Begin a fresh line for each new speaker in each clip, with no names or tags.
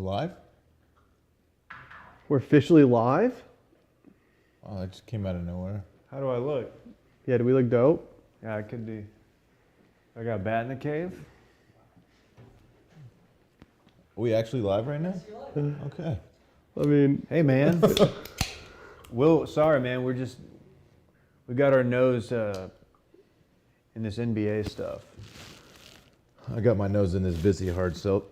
Live?
We're officially live?
Oh, that just came out of nowhere.
How do I look?
Yeah, do we look dope?
Yeah, I could be. I got a bat in the cave.
Are we actually live right now? Okay.
I mean,
Hey, man. Sorry, man. We got our nose in this NBA stuff.
I got my nose in this Vizzy Hard Seltzer.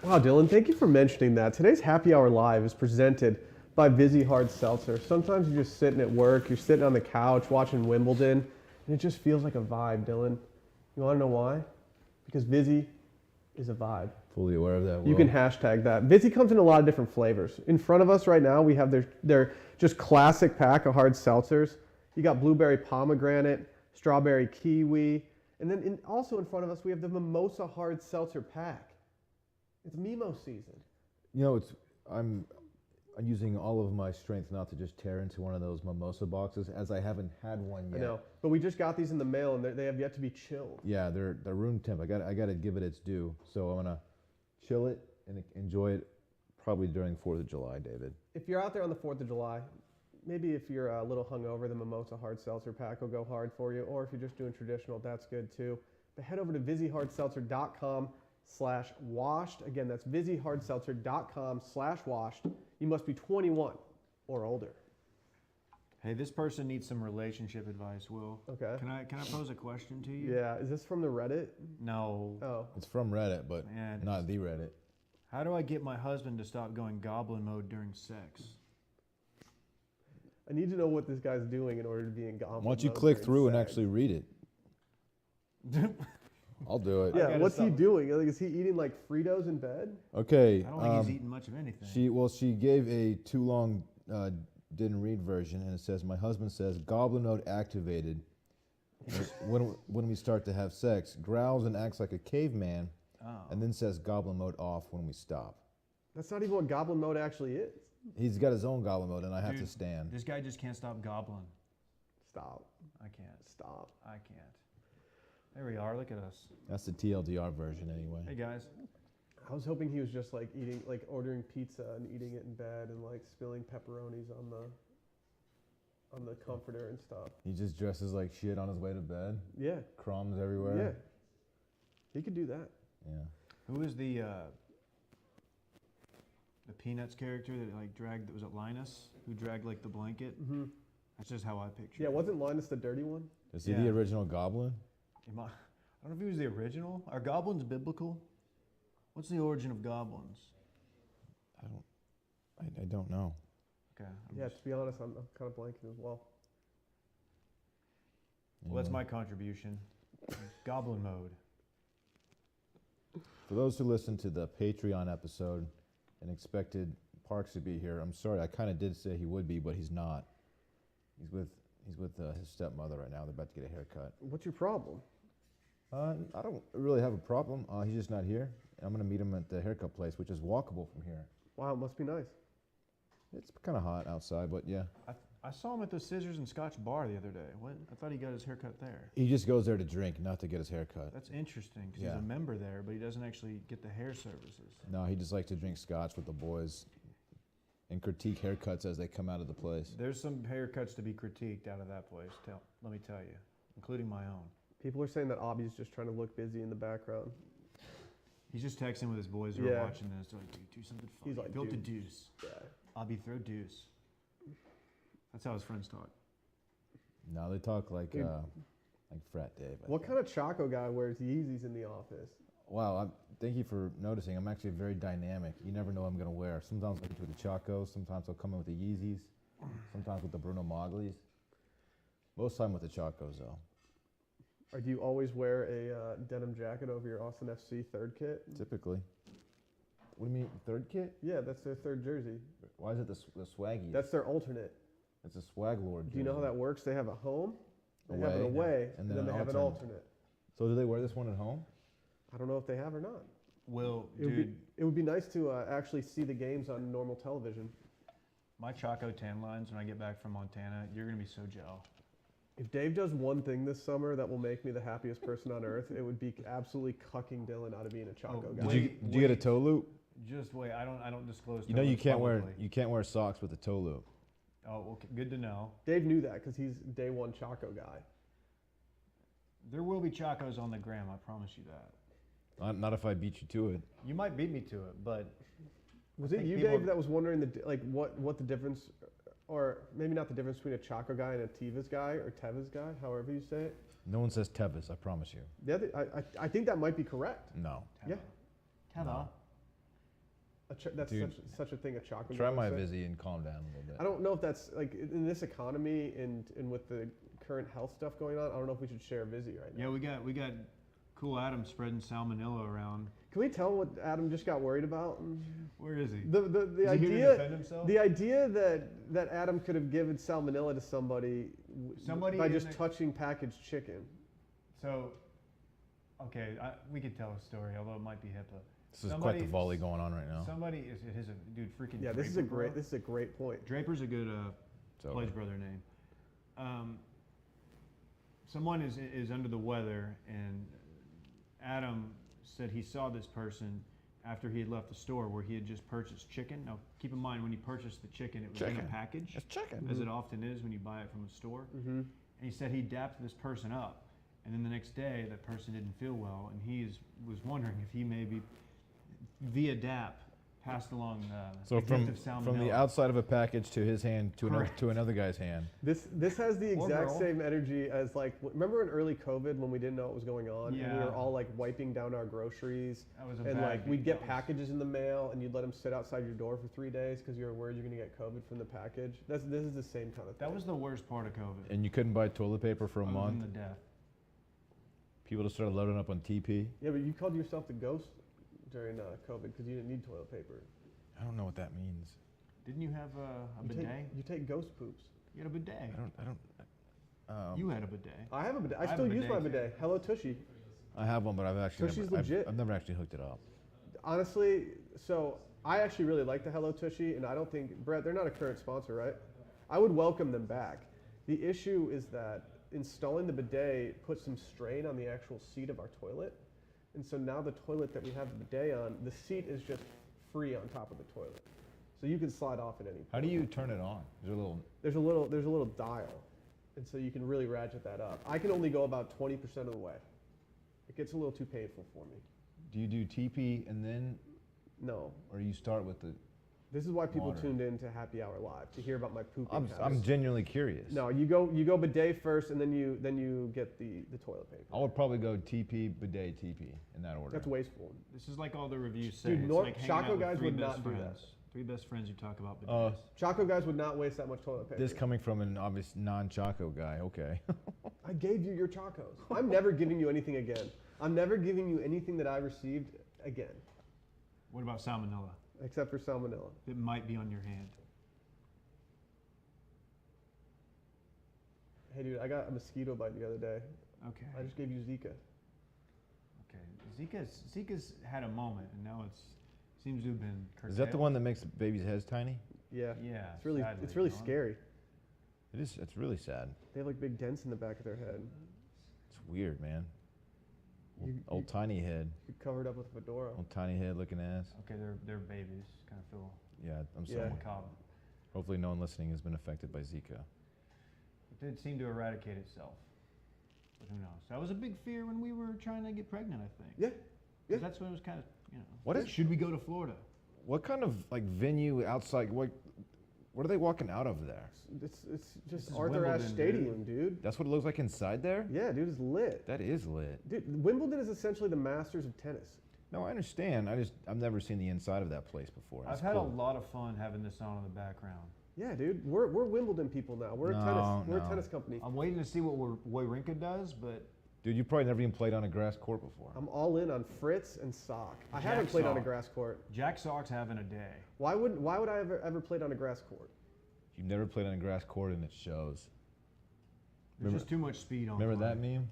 wow, Dylan, thank you for mentioning that. Today's Happy Hour Live is presented by Vizzy Hard Seltzer. Sometimes you're just sitting at work, you're sitting on the couch watching Wimbledon, and it just feels like a vibe, Dylan. You want to know why? Because Vizzy is a vibe.
Fully aware of that.
You can hashtag that. Vizzy comes in a lot of different flavors. In front of us right now, we have their just classic pack of hard seltzers. You got blueberry pomegranate, strawberry kiwi, and then also in front of us, we have the Mimosa hard seltzer pack. It's Mimosa season.
You know, I'm using all of my strength not to just tear into one of those mimosa boxes, as I haven't had one yet.
I know, but we just got these in the mail, and they have yet to be chilled.
Yeah, they're room temp. I got to give it its due. So I'm gonna chill it and enjoy it probably during 4th of July, David.
If you're out there on the 4th of July, maybe if you're a little hungover, the Mimosa hard seltzer pack will go hard for you. Or if you're just doing traditional, that's good too. But head over to VizzyHardSeltzer.com/washed. Again, that's VizzyHardSeltzer.com/washed. You must be 21 or older.
Hey, this person needs some relationship advice, Will.
Okay.
Can I pose a question to you?
Yeah, is this from the Reddit?
No.
Oh.
It's from Reddit, but
Man.
not the Reddit.
How do I get my husband to stop going goblin mode during sex?
I need to know what this guy's doing in order to be in Goblin.
Why don't you
mode
click
during
through and
sex.
actually read it? I'll do it.
Yeah,
gotta
what's he
stop.
doing? Like, is he eating like Fritos in bed?
Okay.
I don't think he's eating much of anything.
She gave a too long didn't read version, and it says, my husband says goblin mode activated when we start to have sex, growls and acts like a caveman, and then says goblin mode off when we stop.
That's not even what Goblin mode actually is.
He's got his own goblin mode, and I have to
Dude,
stand.
This guy just can't stop goblin.
Stop.
I can't.
Stop.
I can't. There we are. Look at us.
That's the TLDR version anyway.
Hey, guys.
I was hoping he was just like eating, like ordering pizza and eating it in bed and like spilling pepperonis on the comforter and stuff.
He just dresses like shit on his way to bed.
Yeah.
Crumbs everywhere.
Yeah. He could do that.
Yeah.
Who is the Peanuts character that like dragged? Was it Linus who dragged like the blanket?
Mm-hmm.
That's just how I picture.
Yeah,
it.
wasn't Linus the dirty one?
Is he
Yeah.
the original goblin?
I don't know if he was the original. Are goblins biblical? What's the origin of goblins?
I don't know.
Okay.
Yeah, to be honest, I'm kind of blanking as well.
Well, that's my contribution. Goblin mode.
For those who listened to the Patreon episode and expected Parks to be here, I'm sorry. I kind of did say he would be, but he's not. He's with his stepmother right now. They're about to get a haircut.
What's your problem?
I don't really have a problem. He's just not here. I'm gonna meet him at the haircut place, which is walkable from here.
Wow, it must be nice.
It's kind of hot outside, but yeah.
I saw him at the Scissors and Scotch bar the other day. What? I thought he got his haircut there.
He just goes there to drink, not to get his haircut.
That's interesting because
Yeah.
he's a member there, but he doesn't actually get the hair services.
No, he just likes to drink scotch with the boys and critique haircuts as they come out of the place.
There's some haircuts to be critiqued out of that place. Let me tell you, including my own.
People are saying that Obby's just trying to look busy in the background.
He's just texting with his boys who
Yeah.
are watching this. They're like, dude, do something funny.
He's like,
Go to
dude.
deuce.
Yeah.
Abby, throw deuce. That's how his friends talk.
No, they talk like
Dude.
frat Dave.
What kind of Choco guy wears Yeezys in the office?
Wow, thank you for noticing. I'm actually very dynamic. You never know what I'm going to wear. Sometimes I'll with the Chacos. Sometimes I'll come in with the Yeezys. Sometimes with the Bruno Maglis. Most time with the Chacos, though.
Or do you always wear a denim jacket over your Austin FC third kit?
Typically. What do you mean, third kit?
Yeah, that's their third jersey.
Why is it the swaggy?
That's their alternate.
It's a swag lord.
Do you know how that works? They have a home, they have an
Away,
away,
and
and
then
then they
an
have an
alternate.
alternate.
So do they wear this one at home?
I don't know if they have or not.
Will,
It would
dude,
it would be nice to actually see the games on normal television.
my Chaco tan lines when I get back from Montana, you're going to be so jealous.
If Dave does one thing this summer that will make me the happiest person on earth, it would be absolutely cucking Dylan out of being a Choco
Oh,
guy.
Did you get a toe loop?
Just wait. I don't disclose.
You know, you
toe loops
can't wear socks with a toe loop.
Oh, okay. Good to know.
Dave knew that because he's day one Chaco guy.
There will be Chacos on the gram. I promise you that.
Not if I beat you to it.
You might beat me to it, but
Was
I
it
think
you,
people-
Dave, that was wondering what the difference, or maybe not the difference between a Chaco guy and a Tevas guy or Tevas guy, however you say it?
No one says Tevis, I promise you.
I think that might be correct.
No.
Yeah.
Teva.
That's
Dude,
such a thing a Chaco
Try
guy
my
would say.
Vizzy and calm down a little bit.
I don't know if that's like in this economy and with the current health stuff going on. I don't know if we should share Vizzy right now.
Yeah, we got cool Adam spreading salmonella around.
Can we tell what Adam just got worried about?
Where is he?
The
Is he here to
idea
defend himself?
the idea that Adam could have given salmonella to somebody by
in
just
the-
touching packaged chicken.
So, okay, we could tell a story, although it might be HIPAA.
This is quite the volley going on right now.
Somebody it is a dude freaking.
Yeah, this is a great point.
Draper's a good
So-
pledge brother name. Someone is under the weather, and Adam said he saw this person after he had left the store where he had just purchased chicken. Now, keep in mind when he purchased the chicken, it was in a
Chicken.
package,
It's chicken.
as it often is when you buy it from a store.
Mm-hmm.
And he said he dapped this person up, and then the next day that person didn't feel well, and was wondering if he maybe via dap passed along
So
a gift of
from the
salmonella.
outside of a package to his hand
Correct.
to another guy's hand.
This has the
Or
exact
girl.
same energy as like remember in early COVID when we didn't know what was going on and we
Yeah.
were all like wiping down our groceries
That was a
and
bad
like
beat.
we'd get
That was-
packages in the mail and you'd let them sit outside your door for 3 days because you were worried you're gonna get COVID from the package. This is the same kind of thing.
That was the worst part of COVID.
And you couldn't buy toilet paper for a
other than
month.
the death.
People just started loading up on TP.
Yeah, but you called yourself the ghost during COVID because you didn't need toilet paper.
I don't know what that means.
Didn't you have a
You
bidet?
you take ghost poops.
You had a bidet.
I don't.
You had a bidet.
I have a bidet. I
have
still
a
use my
bidet, too.
bidet. Hello Tushy.
I have one, but I've actually
Tushy's
never,
legit.
I've never actually hooked it up.
Honestly, so I actually really like the Hello Tushy, and I don't think, Brett, they're not a current sponsor, right? I would welcome them back. The issue is that installing the bidet puts some strain on the actual seat of our toilet. And so now the toilet that we have the bidet on, the seat is just free on top of the toilet. So you can slide off at any point.
How do you turn it on? Is there a little?
There's a little dial. And so you can really ratchet that up. I can only go about 20% of the way. It gets a little too painful for me.
Do you do TP and then,
No.
or you start with the?
This is why people
Water.
tuned in to Happy Hour Live, to hear about my pooping
I'm
habits.
genuinely curious.
No, you go bidet first, and then you get the toilet paper.
I would probably go TP, bidet, TP in that order.
That's wasteful.
This is like all the reviews say.
Dude,
It's
Nor-
like hanging
Chaco
out with
guys
three
would
best
not do that.
friends. Three best friends you talk about
Uh,
bidets.
Chaco guys would not waste that much toilet paper.
This coming from an obvious non-Chaco guy. Okay.
I gave you your Chacos. I'm never giving you anything again. I'm never giving you anything that I received again,
What about salmonella?
except for salmonella.
It might be on your hand.
Hey, dude, I got a mosquito bite the other day.
Okay.
I just gave you Zika.
Okay. Zika's had a moment, and now seems to have been curtailed.
Is that the one that makes babies' heads tiny?
Yeah.
Yeah.
It's really
sadly, huh?
scary.
It is. It's really sad.
They have like big dents in the back of their head.
It's weird, man.
You-
Old
you-
tiny head.
You're covered up with a fedora.
Old tiny head looking ass.
Okay, they're babies. Kind of feel
Yeah, I'm
Yeah.
sorry.
macabre.
Hopefully, no one listening has been affected by Zika.
It did seem to eradicate itself, but who knows? That was a big fear when we were trying to get pregnant. I think.
Yeah.
'Cause
Yeah.
That's when it was kind of
What is?
Should we go to Florida?
What kind of like venue outside? What are they walking out of there?
It's
This
just
is
Arthur Ashe
Wimbledon,
Stadium, dude.
That's what it looks like inside there.
Yeah, dude, it's lit.
That is lit.
Dude, Wimbledon is essentially the Masters of tennis.
No, I understand. I've never seen the inside of that place before.
I've
It's
had
cool.
a lot of fun having this on in the background.
Yeah, dude, we're Wimbledon people now. We're a
No.
tennis company.
I'm waiting to see what Wawrinka does, but
Dude, you probably never even played on a grass court before.
I'm all in on Fritz and Sock. I
Jack
haven't played on a
Sock.
grass court.
Jack Sock's having a day.
Why would I ever played on a grass court?
You've never played on a grass court, and it shows.
There's
Remember-
just too much speed on.
Remember
play.
that meme?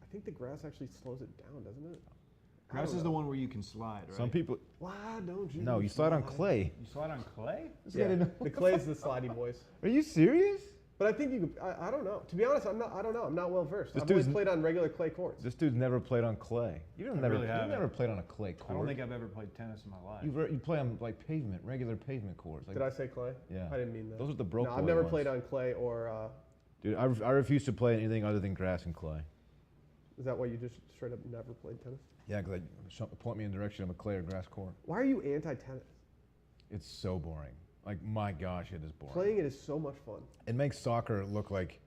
I think the grass actually slows it down, doesn't it? I
Grass
don't
is the
know.
one where you can slide, right?
Some people.
Why don't you?
No, you slide on clay.
You slide on clay?
Yeah, the clay's the slidey boys.
Are you serious?
But I think you could, I don't know. To be honest, I don't know. I'm not well versed.
This
I've always
dude's-
played on regular clay courts.
This dude's never played on clay. You've
really haven't.
never played on a clay court.
I don't think I've ever played tennis in my life.
You play on like pavement, regular pavement courts. Like,
Did I say clay?
Yeah.
I didn't mean that.
Those are the broke
No,
boy
I've never
ones.
played on clay or,
Dude, I refuse to play anything other than grass and clay.
is that why you just straight up never played tennis?
Yeah, because point me in the direction of a clay or grass court.
Why are you anti-tennis?
It's so boring. Like, my gosh, it is boring.
Playing it is so much fun.
It makes soccer look like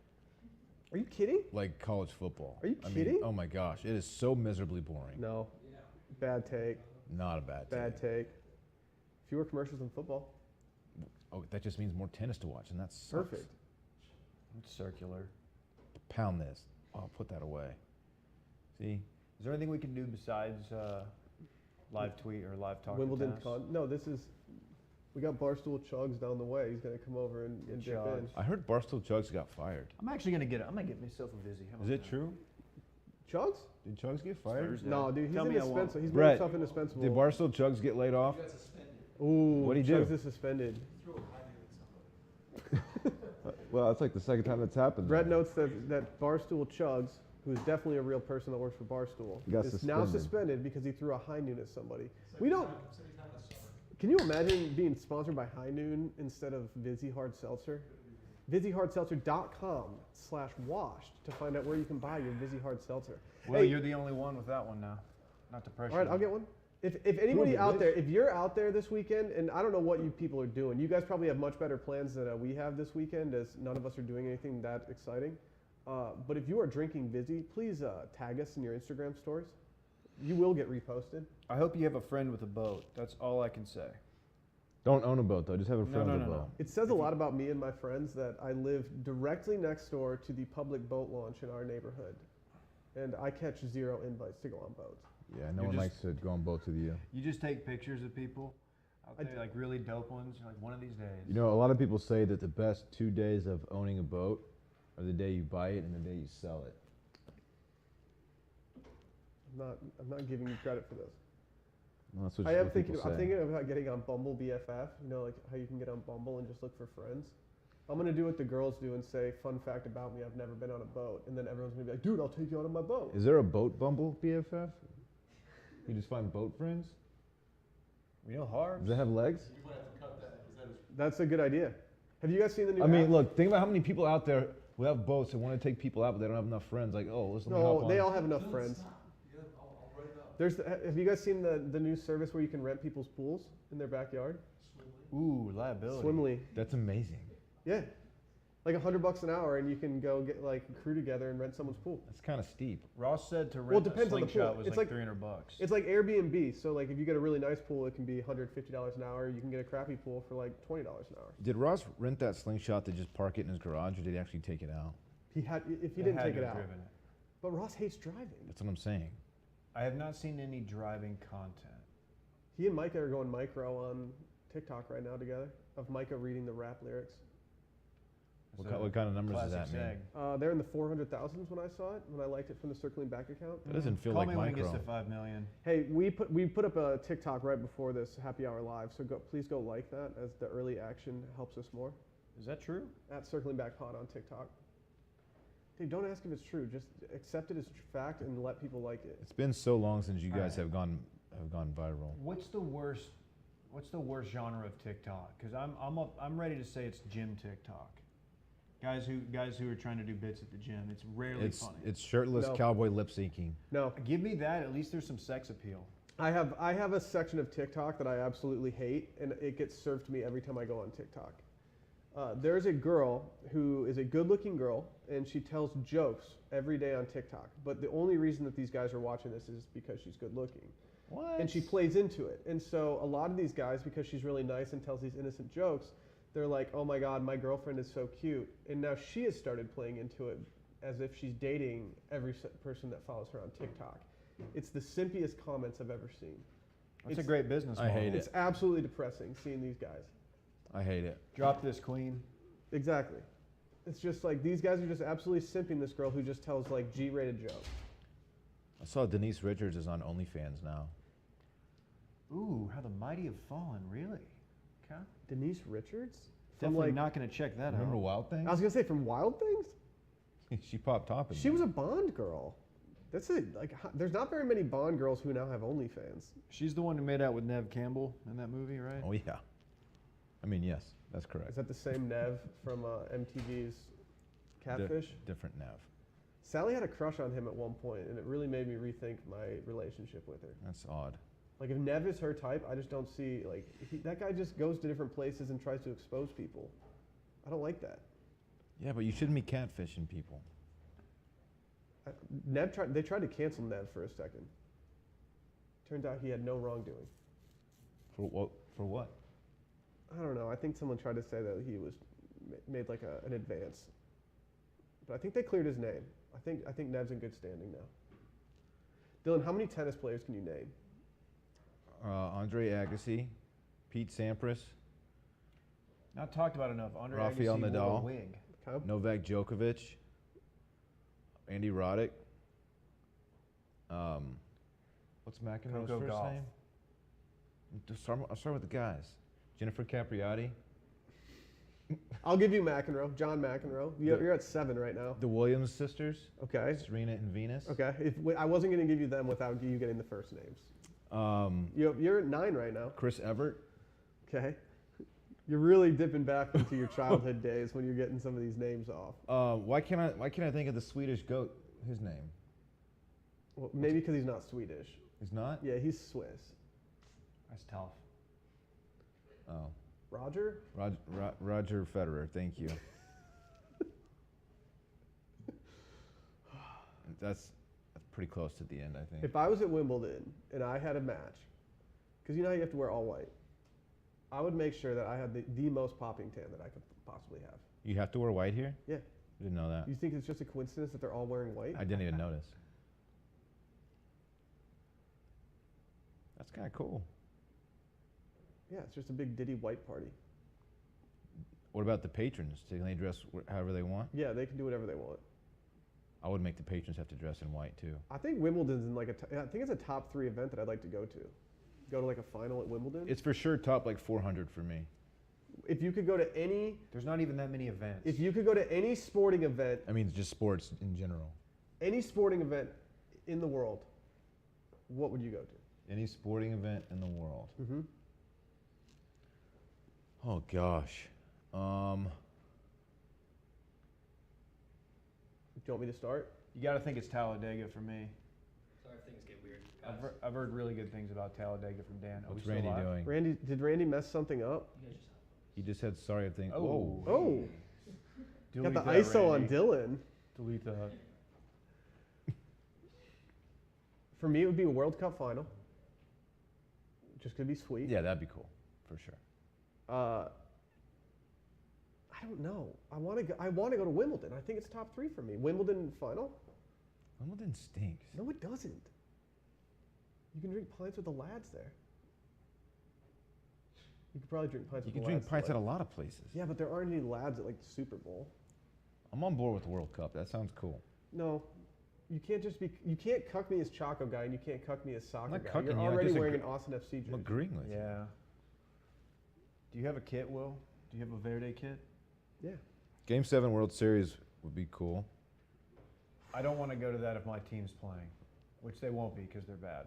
Are you kidding?
college football.
Are you
I mean,
kidding?
oh my gosh, it is so miserably boring.
No. Bad take.
Not a bad thing.
Bad take. Fewer commercials than football.
Oh, that just means more tennis to watch, and that's
Perfect.
It's circular.
Pound this. Oh, put that away. See?
Is there anything we can do besides live tweet or live talk?
Wimbledon
tennis?
No, we got Barstool Chugs down the way. He's gonna come over and
Good
dip in.
Chugs.
I heard Barstool Chugs got fired.
I'm actually gonna get. I'm gonna get myself a Vizzy. How
Is
about
it
that?
true?
Chugs?
Did Chugs get fired?
Thursday.
No, dude, he's
Tell me I won't.
indispensable. He's made
Brett,
himself indispensable.
Did Barstool Chugs get laid off?
Ooh,
What'd he do?
Chugs is suspended.
Well, that's like the second time that's happened.
Brett notes that Barstool Chugs, who's definitely a real person that works for Barstool,
Got
is now
suspended.
suspended because he threw a high noon at somebody. We don't. Can you imagine being sponsored by High Noon instead of Vizzy Hard Seltzer? VizzyHardSeltzer.com/washed to find out where you can buy your Vizzy Hard Seltzer.
Well,
Hey,
you're the only one with that one now. Not to pressure.
all right,
you.
I'll get one. If anybody
Prove it,
out
bitch.
there, if you're out there this weekend, and I don't know what you people are doing, you guys probably have much better plans than we have this weekend, as none of us are doing anything that exciting. But if you are drinking Vizzy, please tag us in your Instagram stories. You will get reposted.
I hope you have a friend with a boat. That's all I can say.
Don't own a boat, though. Just have a friend with a
no.
boat.
It says a lot about me and my friends that I live directly next door to the public boat launch in our neighborhood. And I catch 0 invites to go on boats.
Yeah, no
You're
one
just-
likes to go on boats with you.
You just take pictures of people out
I
there, like really dope ones. You're like, one of these days.
You know, a lot of people say that the best 2 days of owning a boat are the day you buy it and the day you sell it.
I'm not giving you credit for this.
Well, that's what
I am
what
thinking.
people
I'm
say.
thinking about getting on Bumble BFF. You know, like how you can get on Bumble and just look for friends. I'm gonna do what the girls do and say, "Fun fact about me: I've never been on a boat." And then everyone's gonna be like, "Dude, I'll take you out on my boat."
Is there a boat Bumble BFF? You just find boat friends?
You know, hard.
Does it have legs?
That's a good idea. Have you guys seen the new?
I mean,
app?
look, think about how many people out there who have boats and want to take people out, but they don't have enough friends. Like, oh, let's let me hop
No,
on.
they all have enough friends. Have you guys seen the new service where you can rent people's pools in their backyard?
Ooh, liability.
Swimly.
That's amazing.
Yeah. Like $100 an hour, and you can go get like a crew together and rent someone's pool.
That's kind of steep.
Ross said to
Well, it
rent a
depends on the
slingshot
pool.
was
It's
like
like-
$300.
It's like Airbnb. So like if you get a really nice pool, it can be $150 an hour. You can get a crappy pool for like $20 an hour.
Did Ross rent that slingshot to just park it in his garage, or did he actually take it out?
He had if he
They
didn't
had
take
to
it
have
out.
driven it.
But Ross hates driving.
That's what I'm saying.
I have not seen any driving content.
He and Micah are going micro on TikTok right now together of Micah reading the rap lyrics.
What,
So,
what kind of numbers does
classic
that mean?
seg.
They're in the 400,000s when I saw it, when I liked it from the circling back account.
That doesn't feel
Call
like
me when it
micro.
gets to 5 million.
Hey, we put up a TikTok right before this happy hour live, so please go like that as the early action helps us more.
Is that true?
At circling back pod on TikTok. Dude, don't ask if it's true. Just accept it as fact and let people like it.
It's been so long since you guys
Alright.
have gone viral.
What's the worst genre of TikTok? Because I'm ready to say it's gym TikTok. Guys who are trying to do bits at the gym. It's rarely funny.
It's shirtless
No.
cowboy lip syncing.
No,
Give me that. At least there's some sex appeal.
I have a section of TikTok that I absolutely hate, and it gets served to me every time I go on TikTok. There's a girl who is a good-looking girl, and she tells jokes every day on TikTok. But the only reason that these guys are watching this is because she's good-looking.
What?
And she plays into it. And so a lot of these guys, because she's really nice and tells these innocent jokes, they're like, oh my God, my girlfriend is so cute. And now she has started playing into it as if she's dating every person that follows her on TikTok. It's the simpiest comments I've ever seen.
That's a great business
I
model.
hate it.
It's absolutely depressing seeing these guys.
I hate it.
Drop this, queen.
Exactly. It's just like these guys are just absolutely simping this girl who just tells like G-rated jokes.
I saw Denise Richards is on OnlyFans now.
Ooh, how the mighty have fallen, really? Okay.
Denise Richards?
Definitely
like,
not going to check that
Remember
out.
Wild Things?
I was gonna say from Wild Things.
She popped top in
She
there.
was a Bond girl. That's it. Like, there's not very many Bond girls who now have OnlyFans.
She's the one who made out with Nev Campbell in that movie, right?
Oh yeah. I mean, yes, that's
Is
correct.
that the same Nev from MTV's Catfish?
Different Nev.
Sally had a crush on him at one point, and it really made me rethink my relationship with her.
That's odd.
Like, if Nev is her type, I just don't see, like, that guy just goes to different places and tries to expose people. I don't like that.
Yeah, but you shouldn't be catfishing people.
They tried to cancel Nev for a second. Turns out he had no wrongdoing.
For what? For what?
I don't know. I think someone tried to say that he was made like an advance. But I think they cleared his name. I think Nev's in good standing now. Dylan, how many tennis players can you name?
Andre Agassi, Pete Sampras,
Not talked about enough. Andre
Rafael
Agassi wore
Nadal.
a wig.
Okay.
Novak Djokovic, Andy Roddick. What's McEnroe's
Coco
first
Gauff.
name? I'll start with the guys. Jennifer Capriati,
I'll give you McEnroe, John McEnroe. You're at 7 right now.
the Williams sisters,
Okay.
Serena and Venus.
Okay. I wasn't going to give you them without you getting the first names. You're at 9 right now.
Chris Evert.
Okay. You're really dipping back into your childhood days when you're getting some of these names off.
Why can't I think of the Swedish goat? His name.
Well, maybe because he's not Swedish.
He's not.
Yeah, he's Swiss.
That's tough.
Oh,
Roger?
Roger Federer. Thank you. That's pretty close to the end, I think.
If I was at Wimbledon and I had a match, because you know how you have to wear all white, I would make sure that I had the most popping tan that I could possibly have.
You have to wear white here?
Yeah.
Didn't know that.
You think it's just a coincidence that they're all wearing white?
I didn't even notice. That's kind of cool.
Yeah, it's just a big Diddy white party.
What about the patrons? Can they dress however they want?
Yeah, they can do whatever they want.
I would make the patrons have to dress in white too.
I think Wimbledon's in like I think it's a top 3 event that I'd like to go to. Go to like a final at Wimbledon.
It's for sure top like 400 for me.
If you could go to any,
There's not even that many events.
if you could go to any sporting event,
I mean, just sports in general.
any sporting event in the world, what would you go to?
Any sporting event in the world.
Mm-hmm.
Oh gosh.
Do you want me to start?
You got to think it's Talladega for me.
Sorry if things get weird.
I've heard really good things about Talladega from Dan. Are we
What's
still
Randy
live?
doing?
Did Randy mess something up?
You guys just
He just had sorry thing.
Oh.
Whoa.
Oh,
Delete
got the
that,
ISO on
Randy.
Dylan.
Delete that.
For me, it would be a World Cup final. Just gonna be sweet.
Yeah, that'd be cool for sure.
I don't know. I want to go to Wimbledon. I think it's top 3 for me. Wimbledon final?
Wimbledon stinks.
No, it doesn't. You can drink pints with the lads there. You could probably drink pints
You
with the
can drink
lads.
pints
like-
at a lot of places.
Yeah, but there aren't any lads at like the Super Bowl.
I'm on board with the World Cup. That sounds cool.
No, you can't just be. You can't cuck me as Choco guy, and you can't cuck me as soccer
not
guy.
cucking
You're
you, I
already
disagree.
wearing an Austin FC
I'm
jersey.
agreeing with you.
Yeah. Do you have a kit, Will? Do you have a Verde kit?
Yeah.
Game 7 World Series would be cool.
I don't want to go to that if my team's playing, which they won't be because they're bad.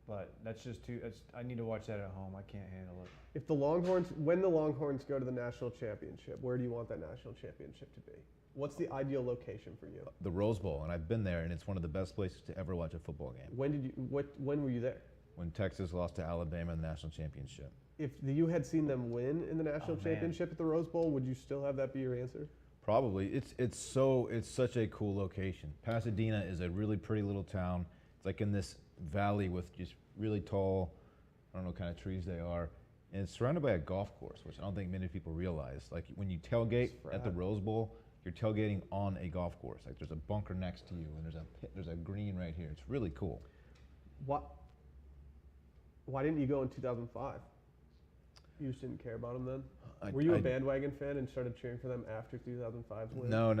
But that's just too. I need to watch that at home. I can't handle it.
If the Longhorns, when the Longhorns go to the national championship, where do you want that national championship to be? What's the ideal location for you?
The Rose Bowl, and I've been there, and it's one of the best places to ever watch a football game.
When were you there?
When Texas lost to Alabama in the national championship.
If you had seen them win in the national
Oh, man.
championship at the Rose Bowl, would you still have that be your answer?
Probably. It's such a cool location. Pasadena is a really pretty little town. It's like in this valley with just really tall, I don't know what kind of trees they are. And it's surrounded by a golf course, which I don't think many people realize. Like when you tailgate at the Rose Bowl, you're tailgating on a golf course. Like there's a bunker next to you, and there's a green right here. It's really cool.
Why didn't you go in 2005? You just didn't care about them then? Were you a bandwagon fan and started cheering for them after 2005's win?
No.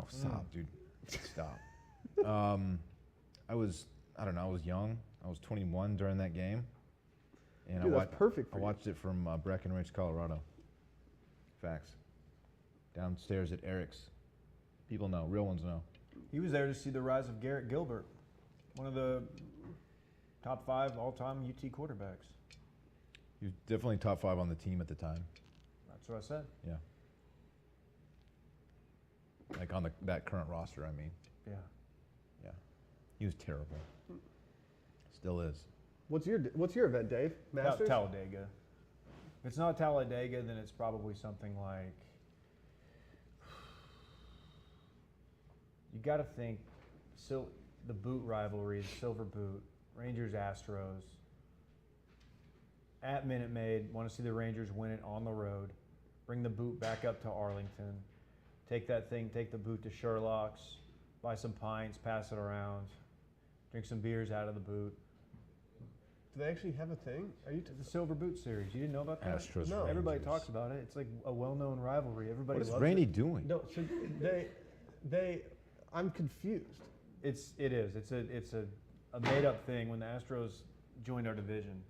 Stop, dude. Stop. I was young. I was 21 during that game. And
Dude, that's perfect for
I
you.
watched it from Breckenridge, Colorado. Facts. Downstairs at Eric's. People know. Real ones know.
He was there to see the rise of Garrett Gilbert, one of the top 5 all-time UT quarterbacks.
He was definitely top 5 on the team at the time.
That's what I said.
Yeah. Like on that current roster, I mean.
Yeah.
Yeah. He was terrible. Still is.
What's your event, Dave? Masters?
Talladega. If it's not Talladega, then it's probably something like. You got to think, the boot rivalry, the Silver Boot, Rangers Astros. At Minute Maid, want to see the Rangers win it on the road. Bring the boot back up to Arlington. Take the boot to Sherlock's. Buy some pints, pass it around. Drink some beers out of the boot.
Do they actually have a thing?
The Silver Boot series. You didn't know about that?
Astros.
No.
Everybody
Rangers.
talks about it. It's like a well-known rivalry. Everybody
What is
loves
Randy
it.
doing?
No, so I'm confused.
It is. It's a made-up thing. When the Astros joined our division,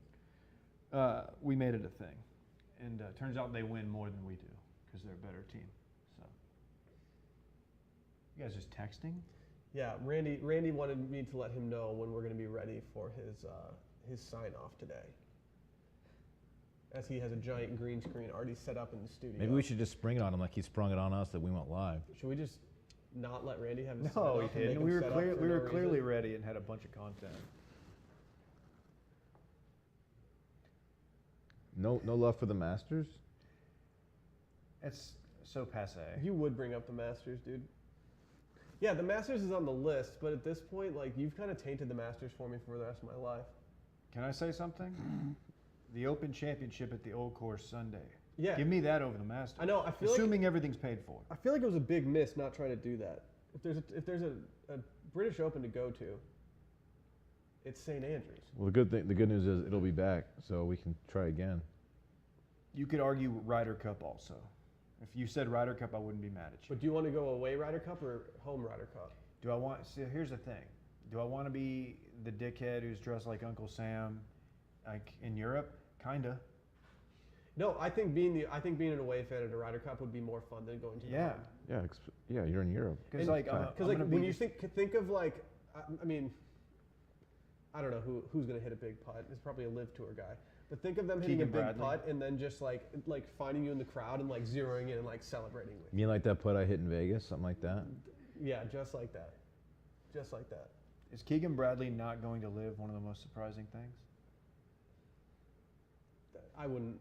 we made it a thing, and turns out they win more than we do because they're a better team. So, you guys just texting?
Yeah, Randy wanted me to let him know when we're going to be ready for his sign off today. As he has a giant green screen already set up in the studio.
Maybe we should just spring it on him like he sprung it on us that we went live.
Should we just not let Randy have his sign
No,
off
he
and make
didn't.
him
We were
set up for
we
no
were clearly
reason?
ready and had a bunch of content.
No love for the Masters?
It's so passe.
You would bring up the Masters, dude. Yeah, the Masters is on the list, but at this point, like, you've kind of tainted the Masters for me for the rest of my life.
Can I say something? The Open Championship at the Old Course Sunday.
Yeah.
Give me that over the Masters.
I know. I feel
Assuming everything's paid for.
I feel like it was a big miss not trying to do that. If there's a British Open to go to, it's St. Andrews.
Well, the good news is it'll be back, so we can try again.
You could argue Ryder Cup also. If you said Ryder Cup, I wouldn't be mad at you.
But do you want to go away Ryder Cup or home Ryder Cup?
Do I want? See, here's the thing. Do I want to be the dickhead who's dressed like Uncle Sam, like in Europe? Kinda.
No, I think being an away fan at a Ryder Cup would be more fun than going to the
Yeah.
home.
Yeah, you're in Europe.
Because like,
when you think of like, I mean, I don't know who's going to hit a big putt. It's probably a live tour guy. But think of them hitting
Keegan
a big
Bradley.
putt and then just like finding you in the crowd and like zeroing in and like celebrating with you.
You mean like that putt I hit in Vegas, something like that?
Yeah, just like that. Just like that.
is Keegan Bradley not going to live one of the most surprising things?
I wouldn't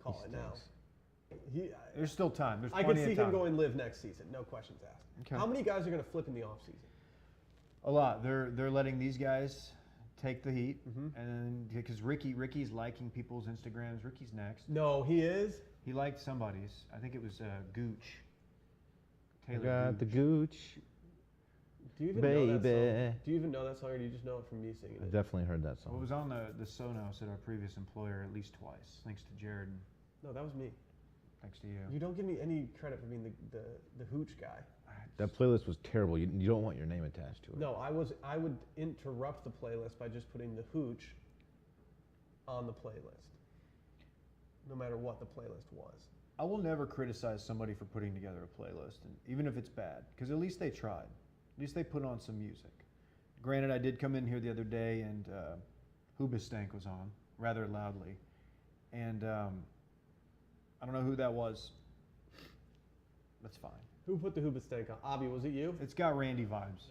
call it now.
There's still time. There's
I
plenty
could see
of time.
him going live next season. No questions asked.
Okay.
How many guys are going to flip in the off season?
A lot. They're letting these guys take the heat,
Mhm.
and because Ricky's liking people's Instagrams. Ricky's next.
No, he is.
He liked somebody's. I think it was Gooch.
I
Taylor
got the
Gooch.
gooch.
Do you even know that
Baby.
song? Do you even know that song, or do you just know it from me singing
I
it?
definitely heard that
Well, it
song.
was on the Sonos at our previous employer at least twice, thanks to Jared and
No, that was me.
thanks to you.
You don't give me any credit for being the hooch guy.
That playlist was terrible. You don't want your name attached to it.
No, I would interrupt the playlist by just putting the hooch on the playlist, no matter what the playlist was.
I will never criticize somebody for putting together a playlist, and even if it's bad, because at least they tried. At least they put on some music. Granted, I did come in here the other day and Hoobastank was on rather loudly, and I don't know who that was. That's fine.
Who put the Hoobastank on? Abby, was it you?
It's got Randy vibes.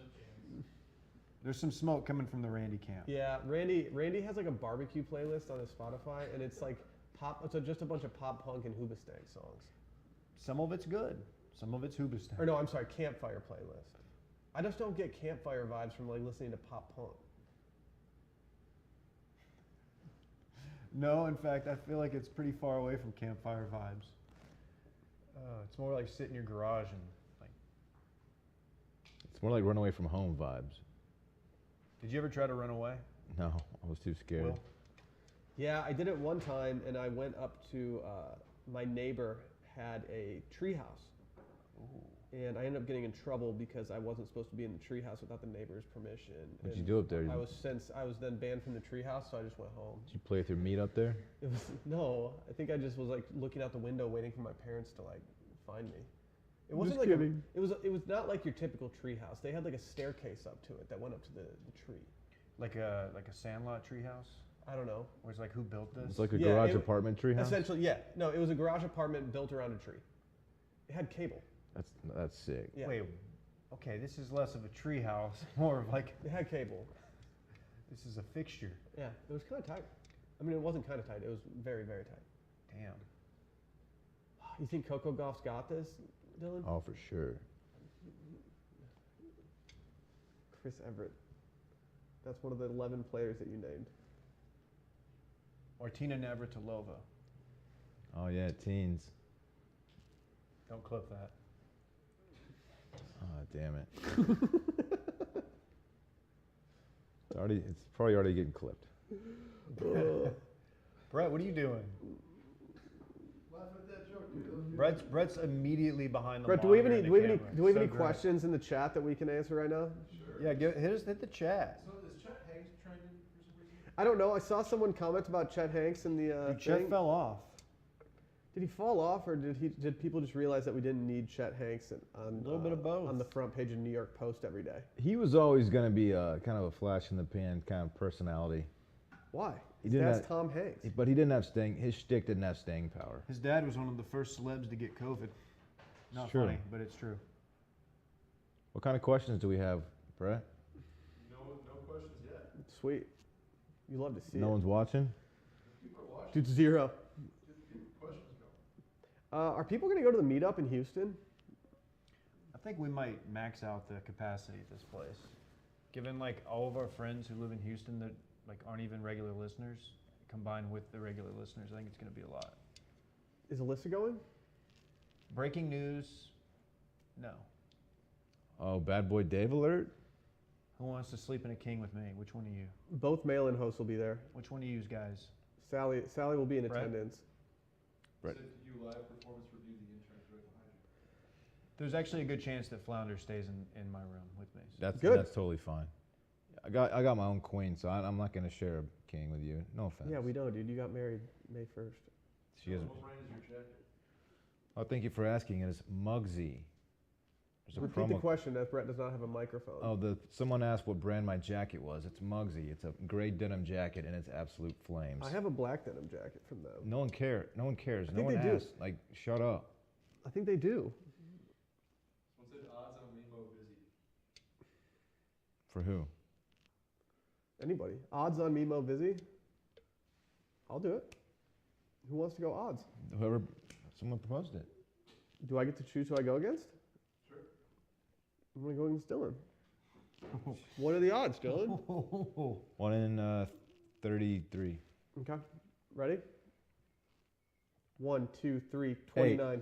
There's some smoke coming from the Randy camp.
Yeah, Randy has like a barbecue playlist on his Spotify, and it's like pop. It's just a bunch of pop punk and Hoobastank songs.
Some of it's good. Some of it's Hoobastank.
Or no, I'm sorry, campfire playlist. I just don't get campfire vibes from like listening to pop punk.
No, in fact, I feel like it's pretty far away from campfire vibes. It's more like sit in your garage and like.
It's more like run away from home vibes.
Did you ever try to run away?
No, I was too scared.
Will?
Yeah, I did it one time, and I went up to my neighbor had a treehouse, and I ended up getting in trouble because I wasn't supposed to be in the treehouse without the neighbor's permission.
What'd you
And
do up there?
I was then banned from the treehouse, so I just went home.
Did you play with your meat up there?
No, I think I just was like looking out the window waiting for my parents to like find me. It Just wasn't like kidding. it was not like your typical treehouse. They had like a staircase up to it that went up to the tree.
Like a Sandlot treehouse,
I don't know.
where it's like, who built this?
It's like a
Yeah,
garage
it-
apartment treehouse.
Essentially, yeah. No, it was a garage apartment built around a tree. It had cable.
That's sick.
Yeah.
Wait, okay, this is less of a tree house, more of like,
It had cable.
this is a fixture.
Yeah, it was kind of tight. I mean, it wasn't kind of tight. It was very, very tight.
Damn.
You think Coco Gauff's got this, Dylan?
Oh, for sure.
Chris Everett. That's one of the 11 players that you named.
Martina Navratilova.
Oh yeah, teens.
Don't clip that.
Oh damn it. It's probably already getting clipped.
Brett, what are you doing? Brett's immediately behind the
Brett, do we have
monitor
any
and the camera.
do we have
So
any
great.
questions in the chat that we can answer right now?
Yeah, hit the chat.
So is Chet Hanks trying to for some reason?
I don't know. I saw someone comment about Chet Hanks in the
Dude,
thing.
Chet fell off.
Did he fall off, or did people just realize that we didn't need Chet Hanks on
A little bit of both.
on the front page of New York Post every day?
He was always going to be kind of a flash in the pan kind of personality.
Why?
He didn't
That's
have-
Tom Hanks.
But he didn't have staying. His shtick didn't have staying power.
His dad was one of the first celebs to get COVID. Not
True.
funny, but it's true.
What kind of questions do we have, Brett?
No questions yet.
Sweet. You love to see
No
it.
one's watching.
People are watching.
Dude, zero.
Just keep the questions going.
Are people going to go to the meetup in Houston?
I think we might max out the capacity at this place. Given like all of our friends who live in Houston that like aren't even regular listeners, combined with the regular listeners, I think it's going to be a lot.
Is Alyssa going?
Breaking news, no.
Oh, bad boy Dave alert.
Who wants to sleep in a king with me? Which one of you?
Both mail-in hosts will be there.
Which one of you guys?
Sally will be in
Brett?
attendance.
Brett.
Said to you live performance review, the intern's right behind you.
There's actually a good chance that Flounder stays in my room with me. So.
Good.
That's totally fine. I got my own queen, so I'm not going to share a king with you. No offense.
Yeah, we know, dude. You got married May 1st.
She is.
What brand is your jacket?
Oh, thank you for asking. It is Muggsy. There's a
Repeat the
promo.
question, as Brett does not have a microphone.
Oh, someone asked what brand my jacket was. It's Muggsy. It's a gray denim jacket, and it's absolute flames.
I have a black denim jacket from them.
No one cares. No one cares.
I
No
think
one
they do.
asked. Like, shut up.
I think they do.
Someone said odds on Mimo Vizzy.
For who?
Anybody? Odds on Mimo Vizzy? I'll do it. Who wants to go odds?
Whoever. Someone proposed it.
Do I get to choose who I go against?
Sure.
I'm going to go against Dylan. What are the odds, Dylan?
1 in 33.
Okay. Ready? 1, 2, 3, 29.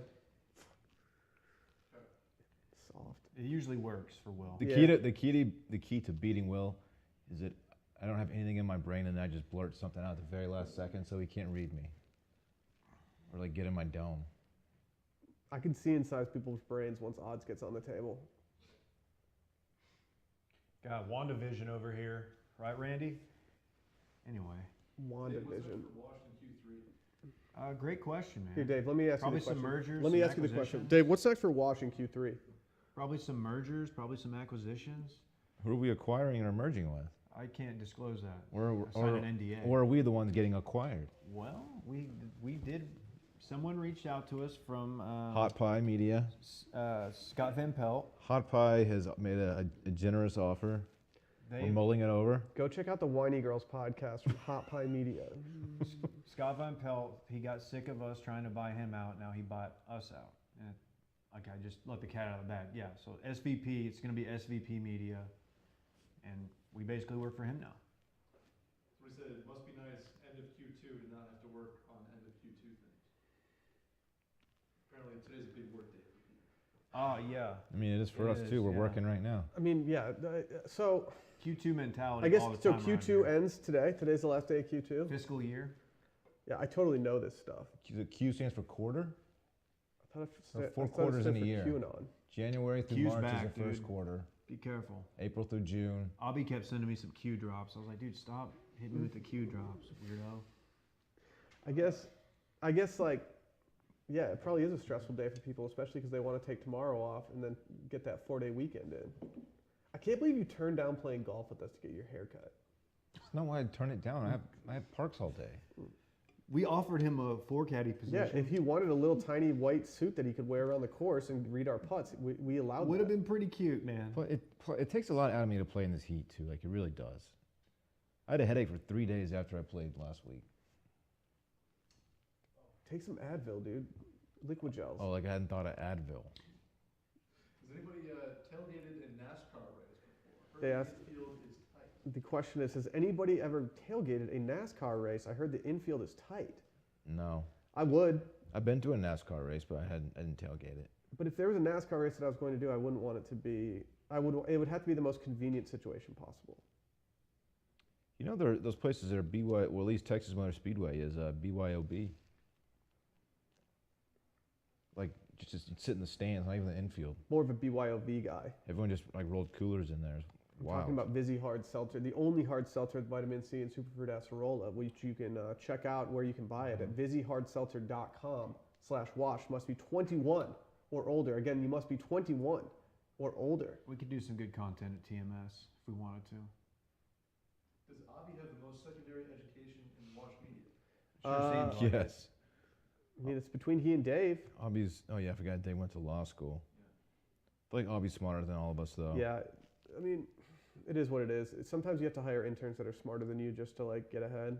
Soft.
It usually works for Will.
The key to beating Will is that I don't have anything in my brain and I just blurt something out at the very last second so he can't read me. Or like get in my dome.
I can see inside people's brains once odds gets on the table.
Got WandaVision over here, right, Randy? Anyway,
Dave, what's next
WandaVision.
for Washington Q3?
great question, man.
Here, Dave, let me ask
Probably
you the
some
question.
mergers.
Let me
some
ask you the question.
acquisitions.
Dave, what's next for Wash in Q3?
Probably some mergers, probably some acquisitions.
Who are we acquiring or merging with?
I can't disclose that.
Or
I signed an NDA.
Or are we the ones getting acquired?
Well, we did. Someone reached out to us from
Hot Pie Media.
Scott Van Pelt.
Hot Pie has made a generous offer. We're mulling it over.
Go check out the Whiny Girls podcast from Hot Pie Media.
Scott Van Pelt, he got sick of us trying to buy him out. Now he bought us out. And okay, I just let the cat out of the bag. Yeah, so SVP, it's going to be SVP Media. And we basically work for him now.
So we said it must be nice end of Q2 to not have to work on end of Q2 things. Apparently today's a big work day for people.
Oh, yeah.
I mean, it is for
It
us
is,
too. We're
yeah.
working right now.
I mean, yeah. So
Q2 mentality
I guess
all the
so.
time around
Q2
here.
ends today. Today's the last day of Q2.
Fiscal year.
Yeah, I totally know this stuff.
The Q stands for quarter.
I
So 4 quarters in a year.
QAnon.
January through
Q's
March
back,
is the first
dude.
quarter.
Be careful.
April through June.
Abby kept sending me some Q drops. I was like, dude, stop hitting me with the Q drops, weirdo.
I guess like, yeah, it probably is a stressful day for people, especially because they want to take tomorrow off and then get that 4-day weekend in. I can't believe you turned down playing golf with us to get your hair cut.
It's not why I'd turn it down. I have parks all day.
We offered him a 4 caddy
Yeah,
position.
if he wanted a little tiny white suit that he could wear around the course and read our putts, we allowed
Would
that.
have been pretty cute, man.
But it takes a lot out of me to play in this heat too. Like it really does. I had a headache for 3 days after I played last week.
Take some Advil, dude. Liquid gels.
Oh, like I hadn't thought of Advil.
Has anybody tailgated a NASCAR race before?
They
Heard
asked-
the infield is tight.
The question is, has anybody ever tailgated a NASCAR race? I heard the infield is tight.
No,
I would,
I've been to a NASCAR race, but I didn't tailgate it.
but if there was a NASCAR race that I was going to do, I wouldn't want it to be. It would have to be the most convenient situation possible.
You know, those places that are well, at least Texas Motor Speedway is BYOB. Like just sit in the stands, not even the infield.
More of a BYOV guy.
Everyone just like rolled coolers in there. Wow.
Talking about Vizzy Hard Seltzer, the only hard seltzer with vitamin C and superfruit acerola, which you can check out where you can buy it at VizzyHardSeltzer.com/wash. Must be 21 or older. Again, you must be 21 or older.
We could do some good content at TMS if we wanted to.
Does Abby have the most secondary education in wash media?
Sure seems like it.
Yes.
I mean, it's between he and Dave.
Obby's. Oh yeah, I forgot Dave went to law school. I feel like Obby's smarter than all of us though.
Yeah, I mean, it is what it is. Sometimes you have to hire interns that are smarter than you just to like get ahead.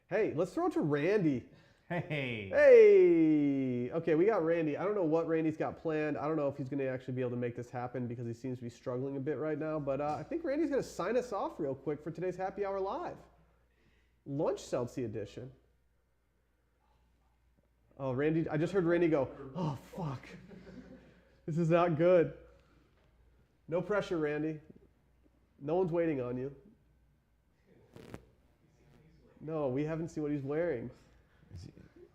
Hey, let's throw it to Randy.
Hey.
Hey! Okay, we got Randy. I don't know what Randy's got planned. I don't know if he's going to actually be able to make this happen because he seems to be struggling a bit right now. But I think Randy's going to sign us off real quick for today's Happy Hour Live. Lunch Seltzy edition. Oh, Randy, I just heard Randy go, oh, fuck. This is not good. No pressure, Randy. No one's waiting on you. No, we haven't seen what he's wearing.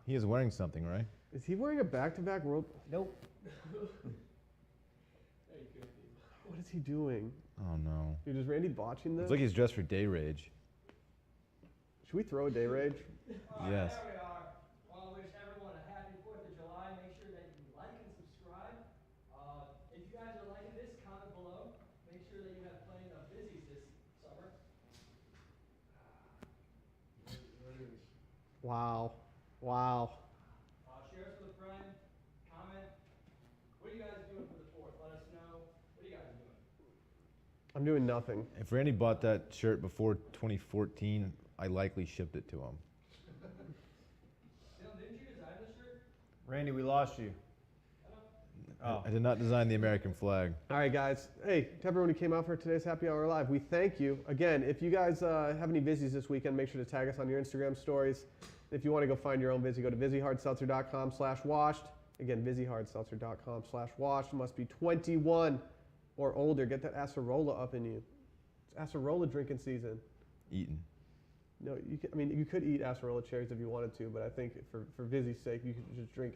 He is wearing something, right?
Is he wearing a back-to-back world?
Nope.
What is he doing?
Oh no.
Dude, is Randy botching this?
It's like he's dressed for day rage.
Should we throw a day rage?
Yes.
There we are. Well, I wish everyone a happy 4th of July. Make sure that you like and subscribe. If you guys are liking this, comment below. Make sure that you have plenty of Vizzies this summer.
There it is.
Wow. Wow.
Share us with a friend. Comment. What are you guys doing for the 4th? Let us know. What are you guys doing?
I'm doing nothing.
If Randy bought that shirt before 2014, I likely shipped it to him.
Dylan, didn't you design this shirt?
Randy, we lost you. Oh.
I did not design the American flag.
All right, guys. Hey, to everyone who came out for today's Happy Hour Live, we thank you. Again, if you guys have any Vizzies this weekend, make sure to tag us on your Instagram stories. If you want to go find your own Vizzy, go to VizzyHardSeltzer.com/washed. Again, VizzyHardSeltzer.com/washed. Must be 21 or older. Get that acerola up in you. It's acerola drinking season.
Eaten.
No, you could eat acerola cherries if you wanted to, but I think for Vizzy's sake, you could just drink